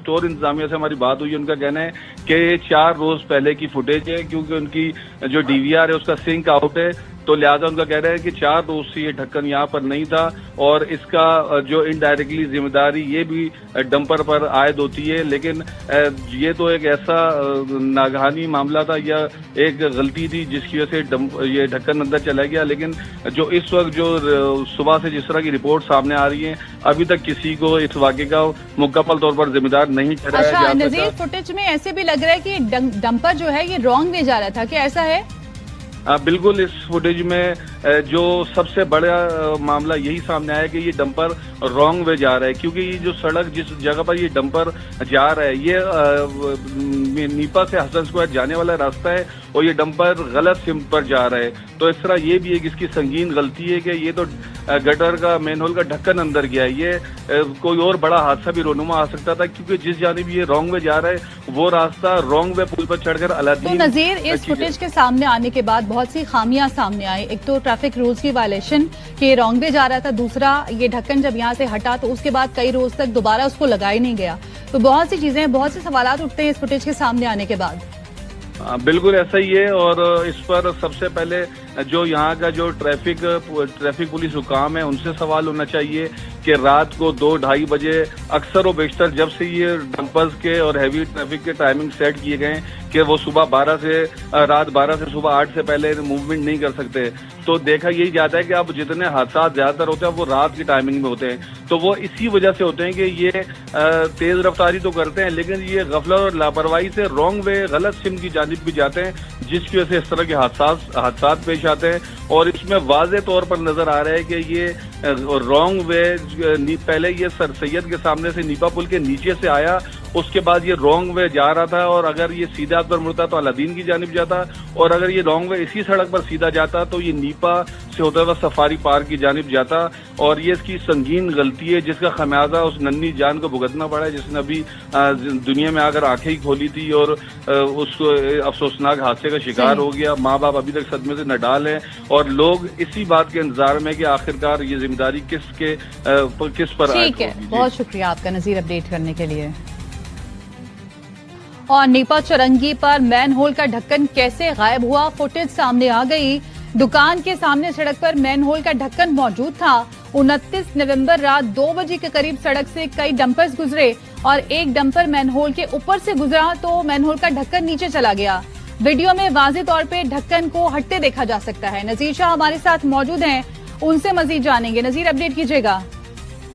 Store इंतजामिया से हमारी बात हुई, उनका कहना है कि ये 4 रोज पहले की फुटेज है, क्योंकि उनकी जो डीवीआर है उसका सिंक आउट है, तो लिहाजा उनका कह रहा है कि 4 रोज से ये ढक्कन यहाँ पर नहीं था और इसका जो इनडायरेक्टली जिम्मेदारी ये भी डंपर पर आयद होती है। लेकिन ये तो एक ऐसा नागहानी मामला था या एक गलती थी जिसकी वजह से ये ढक्कन अंदर चला गया। लेकिन जो इस वक्त जो सुबह से जिस तरह की रिपोर्ट सामने आ रही है, अभी तक किसी को इस वाक़े का मुकम्मल तौर पर जिम्मेदार नहीं ठहराया जा सकता। नज़ीर, फुटेज में ऐसे भी लग रहा है कि डंपर जो है ये रॉन्ग वे जा रहा था, क्या ऐसा है? बिल्कुल, इस फुटेज में जो सबसे बड़ा मामला यही सामने आया कि ये डंपर रॉन्ग वे जा रहा है, क्योंकि ये जो सड़क जिस जगह पर ये डंपर जा रहा है ये नीपा से हसन स्क्वायर जाने वाला रास्ता है और ये डंपर गलत सिमत पर जा रहा है। तो इस तरह ये भी एक इसकी संगीन गलती है कि ये तो गटर का मेन होल का ढक्कन अंदर गया है। ये कोई और बड़ा हादसा भी रोनुमा आ सकता था, क्योंकि जिस जानिब ये रॉन्ग वे जा रहा है वो रास्ता रॉन्ग वे पुल पर चढ़कर अलादीन। तो नज़ीर, इस फुटेज के सामने आने के बाद बहुत सी खामियां सामने आई। एक तो ट्रैफिक रूल्स की वायलेशन के रॉन्ग वे जा रहा था, दूसरा ये ढक्कन जब यहाँ से हटा तो उसके बाद कई रोज तक दोबारा उसको लगाया नहीं गया। तो बहुत सी चीजें, बहुत से सवाल उठते हैं इस फुटेज के सामने आने के बाद। बिल्कुल ऐसा ही है, और इस पर सबसे पहले जो यहाँ का जो ट्रैफिक पुलिस हुकाम है उनसे सवाल होना चाहिए कि रात को 2-2:30 बजे अक्सर व बेशतर जब से ये डंपर्स के और हैवी ट्रैफिक के टाइमिंग सेट किए गए कि वो रात 12 से सुबह 8 से पहले मूवमेंट नहीं कर सकते, तो देखा यही जाता है कि अब जितने हादसा ज्यादातर होते हैं वो रात की टाइमिंग में होते हैं। तो वो इसी वजह से होते हैं कि ये तेज रफ्तारी तो करते हैं, लेकिन ये गफलत और लापरवाही से रॉन्ग वे गलत सिम की जानिब भी जाते हैं, जिसकी वजह से इस तरह के हादसा पेश आते हैं। और इसमें वाज़े तौर पर नजर आ रहा है कि ये रॉन्ग वे पहले ये सर सैयद के सामने से नीपा पुल के नीचे से आया, उसके बाद ये रॉन्ग वे जा रहा था, और अगर ये सीधा पर मुड़ता तो अलादीन की जानिब जाता, और अगर ये रॉन्ग वे इसी सड़क पर सीधा जाता तो ये नीपा से होता हुआ सफारी पार्क की जानिब जाता। और ये इसकी संगीन गलती है जिसका खमियाजा उस नन्ही जान को भुगतना पड़ा है, जिसने अभी दुनिया में आकर आंखें ही खोली थी और उसको अफसोसनाक हादसे का शिकार हो गया। माँ बाप अभी तक सदमे से नडाल हैं और लोग इसी बात के इंतजार में कि आखिरकार ये जिम्मेदारी किस पर ठीक है। बहुत शुक्रिया आपका नज़ीर, अपडेट करने के लिए। और नीपा चौरंगी पर मैन होल का ढक्कन कैसे गायब हुआ, फुटेज सामने आ गई। दुकान के सामने सड़क पर मैन होल का ढक्कन मौजूद था। 29 नवंबर रात 2 बजे के करीब सड़क से कई डंपर्स गुजरे और एक डंपर मैन होल के ऊपर से गुजरा तो मैन होल का ढक्कन नीचे चला गया। वीडियो में वाज़ेह तौर पे ढक्कन को हटते देखा जा सकता है। नज़ीर शाह हमारे साथ मौजूद हैं, उनसे मजीद जानेंगे। नज़ीर, अपडेट कीजिएगा।